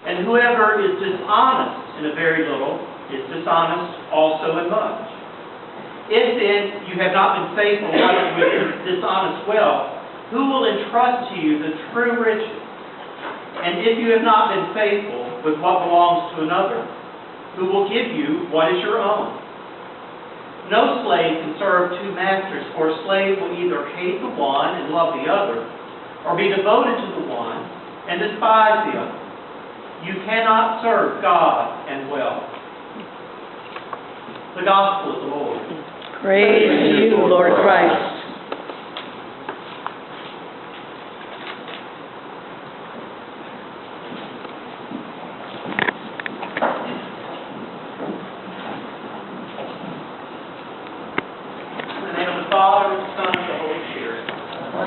And whoever is dishonest in a very little is dishonest also in much. If then you have not been faithful with dishonest wealth, who will entrust to you the true riches? And if you have not been faithful with what belongs to another, who will give you what is your own? No slave can serve two masters, for a slave will either hate the one and love the other, or be devoted to the one and despise the other. You cannot serve God and wealth. The Gospel of the Lord. Praise to you, Lord Christ.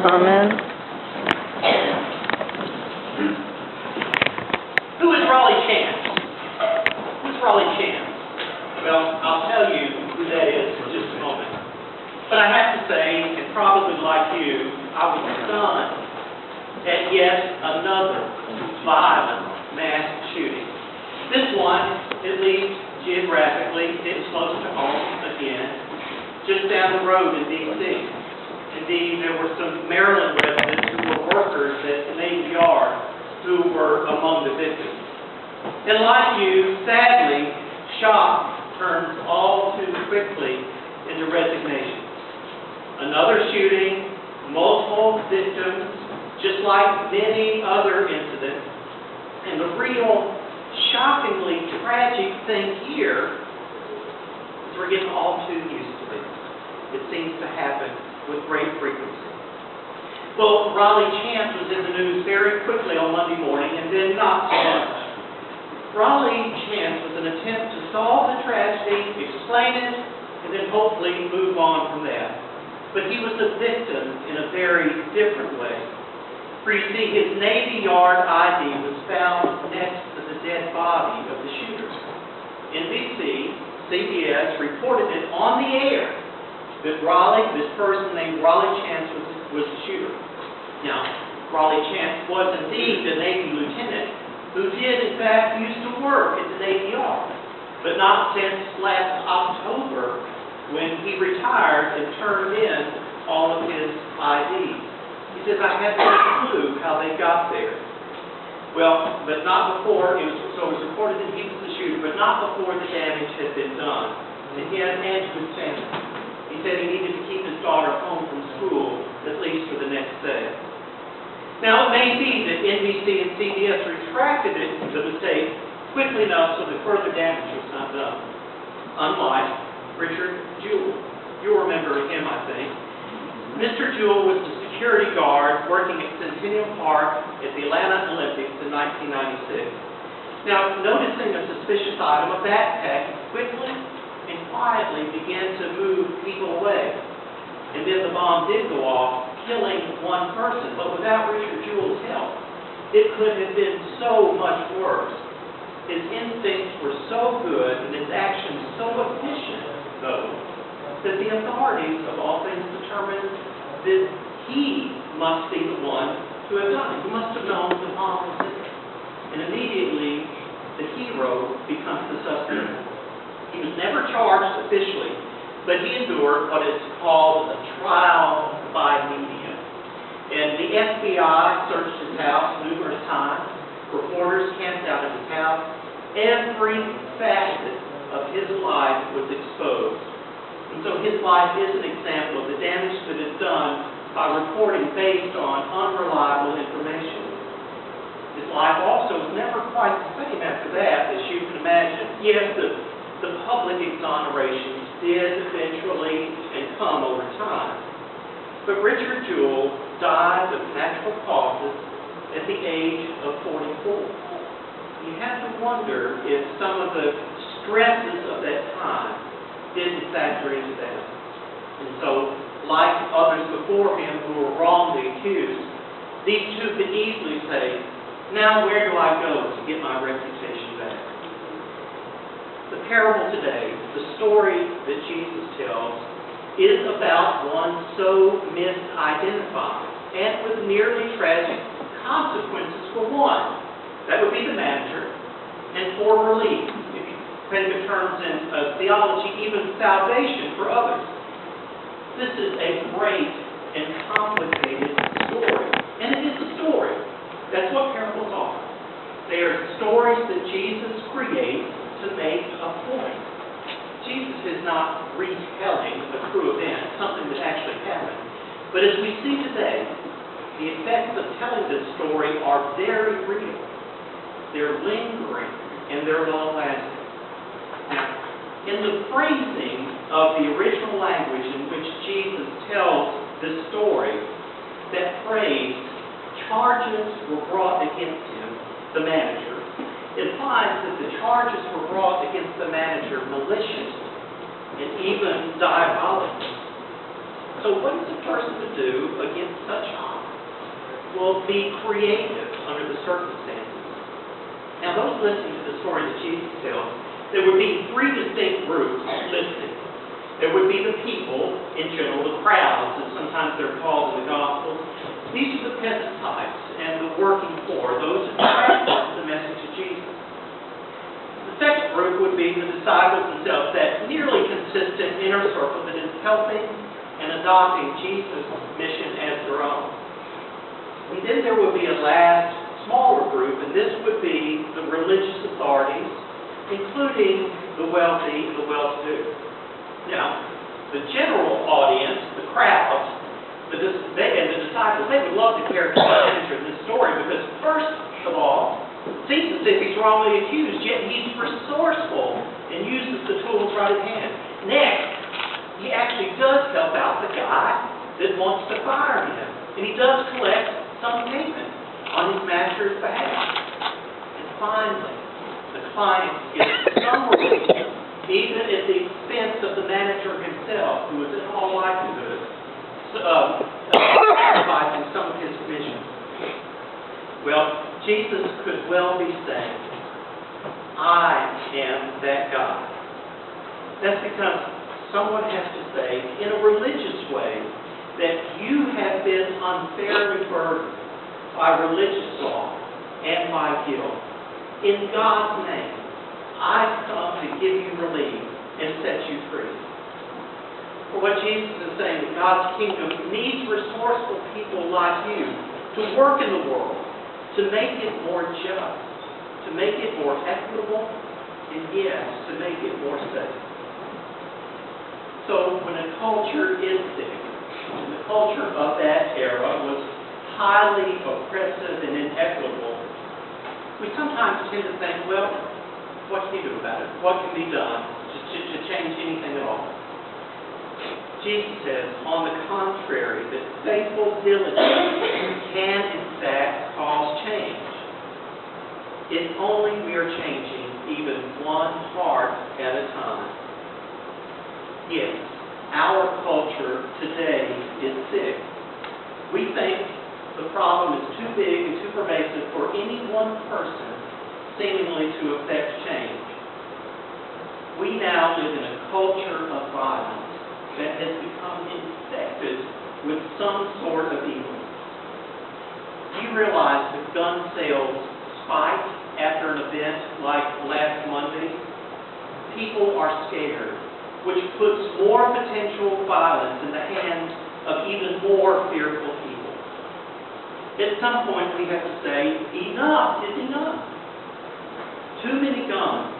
Amen. Who is Raleigh Chance? Who's Raleigh Chance? Well, I'll tell you who that is in just a moment. But I have to say, and probably like you, I was stunned at yet another violent mass shooting. This one, at least geographically, is close to home again, just down the road in D.C. Indeed, there were some Maryland residents who were workers at the Navy Yard who were among the victims. And like you, sadly, shock turns all too quickly into resignation. Another shooting, multiple victims, just like many other incidents. And the real, shockingly tragic thing here is we're getting all too used to it. It seems to happen with great frequency. Well, Raleigh Chance was in the news very quickly on Monday morning, and then not so much. Raleigh Chance was an attempt to solve the tragedy, explain it, and then hopefully move on from that. But he was a victim in a very different way. For you see, his Navy Yard ID was found next to the dead body of the shooter. NBC, CBS reported it on the air that this person named Raleigh Chance was the shooter. Now, Raleigh Chance was indeed a Navy lieutenant who did, in fact, used to work at the Navy Yard, but not since last October when he retired and turned in all of his IDs. He says, I had no clue how they got there. Well, but not before, it was reported that he was the shooter, but not before the damage had been done. And he had an end to his family. He said he needed to keep his daughter home from school, at least for the next day. Now, it may be that NBC and CBS retracted the mistake quickly enough so that further damage was not done. Unlike Richard Jewell. You'll remember him, I think. Mr. Jewell was the security guard working at Centennial Park at the Atlanta Olympics in 1996. Now, noticing a suspicious item, a backpack, he quickly and quietly began to move people away. And then the bomb did go off, killing one person, but without Richard Jewell's help, it could have been so much worse. His instincts were so good and his actions so efficient, though, that the authorities, of all things, determined that he must be the one to have done it. He must have known the bomb was there. And immediately, the hero becomes the suspect. He was never charged officially, but he endured what is called a trial by media. And the FBI searched his house numerous times. Reporters camped out at his house. Every facet of his life was exposed. And so his life is an example of the damage that is done by reporting based on unreliable information. His life also was never quite the same after that, as you can imagine. Yes, the public exonerations did eventually and come over time. But Richard Jewell died of natural causes at the age of 44. You have to wonder if some of the stresses of that time didn't factor into that. And so, like others before him who were wrongly accused, these two could easily say, now where do I go to get my reputation back? The parable today, the story that Jesus tells, is about one so misidentified and with nearly tragic consequences for one. That would be the manager, for relief. If you think of terms in theology, even salvation for others. This is a great and complicated story. And it is a story. That's what parables are. They are stories that Jesus creates to make a point. Jesus is not retelling a true event, something that actually happened. But as we see today, the effects of telling this story are very real. They're lingering, and they're long-lasting. Now, in the phrasing of the original language in which Jesus tells this story, that phrase, charges were brought against him, the manager, implies that the charges were brought against the manager maliciously and even diabolically. So what is a person to do against such harm? Well, be creative under the circumstances. Now, those listening to the story that Jesus tells, there would be three distinct groups listening. There would be the people, in general, the crowds, as sometimes they're called in the Gospels. These are the peasant types and the working poor, those who transport the message of Jesus. The second group would be the disciples themselves, that nearly consistent inner circle that is helping and adopting Jesus' mission as their own. And then there would be a last, smaller group, and this would be the religious authorities, including the wealthy and the well-to-do. Now, the general audience, the crowds, and the disciples, they would love to characterize the manager in this story because, first of all, it seems as if he's wrongly accused, yet he's resourceful and uses the tools right at hand. Next, he actually does help out the guy that wants to fire him, and he does collect some payment on his master's behalf. And finally, the client gets some relief, even at the expense of the manager himself, who is in all likelihood sacrificing some of his vision. Well, Jesus could well be saying, I am that God. That's because someone has to say, in a religious way, that you have been unfairly burdened by religious law and by guilt. In God's name, I've come to give you relief and set you free. For what Jesus is saying, that God's kingdom needs resourceful people like you to work in the world, to make it more just, to make it more equitable, and yes, to make it more safe. So when a culture is sick, and the culture of that era was highly oppressive and inequitable, we sometimes tend to think, well, what can you do about it? What can be done to change anything at all? Jesus says, on the contrary, that faithful diligence can, in fact, cause change. If only we are changing even one heart at a time. Yes, our culture today is sick. We think the problem is too big and too pervasive for any one person seemingly to affect change. We now live in a culture of violence that has become infected with some sort of evil. Do you realize that gun sales spiked after an event like last Monday? People are scared, which puts more potential violence in the hands of even more fearful people. At some point we have to say, enough is enough. Too many guns,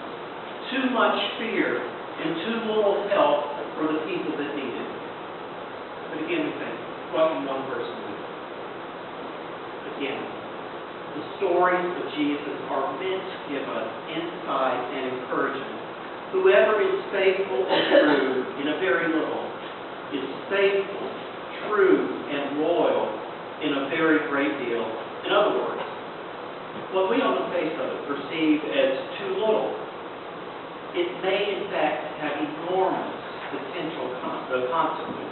too much fear, and too little help for the people that need it. But again, we think, what can one person do? Again, the stories of Jesus are meant to give us insight and encouragement. Whoever is faithful and true in a very little is faithful, true, and loyal in a very great deal. In other words, what we on the face of it perceive as too little, it may in fact have enormous potential consequences.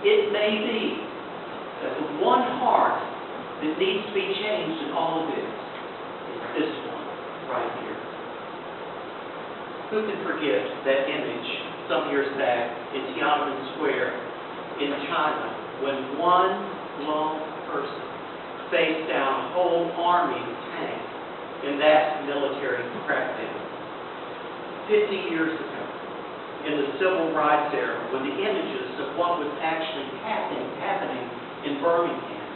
It may be that the one heart that needs to be changed in all of this is this one right here. Who can forget that image some years back in Tiananmen Square in China when one lone person faced down a whole army of tanks in that military crackdown. 50 years ago, in the civil rights era, when the images of what was actually happening in Birmingham,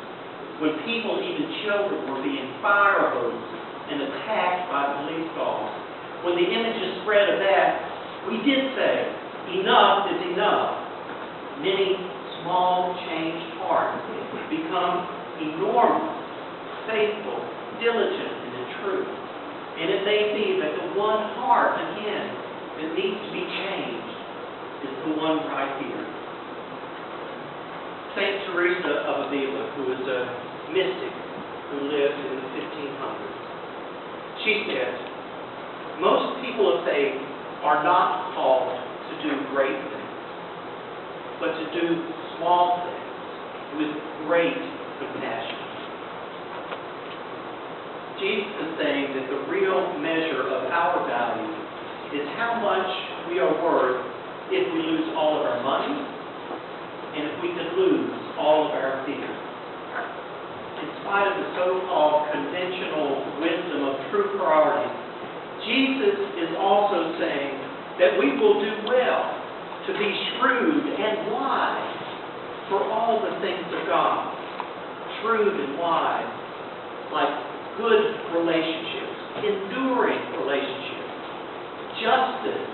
when people, even children, were being fire-hosed and attacked by police dogs, when the images spread of that, we did say, enough is enough. Many small, changed hearts become enormous, faithful, diligent in the truth. And it may be that the one heart, again, that needs to be changed is the one right here. St. Teresa of Avila, who was a mystic who lived in the 1500s, she said, most people of faith are not called to do great things, but to do small things with great compassion. Jesus is saying that the real measure of our value is how much we are worth if we lose all of our money and if we could lose all of our fear. In spite of the so-called conventional wisdom of true priorities, Jesus is also saying that we will do well to be shrewd and wise for all the things of God. Shrewd and wise, like good relationships, enduring relationships, justice,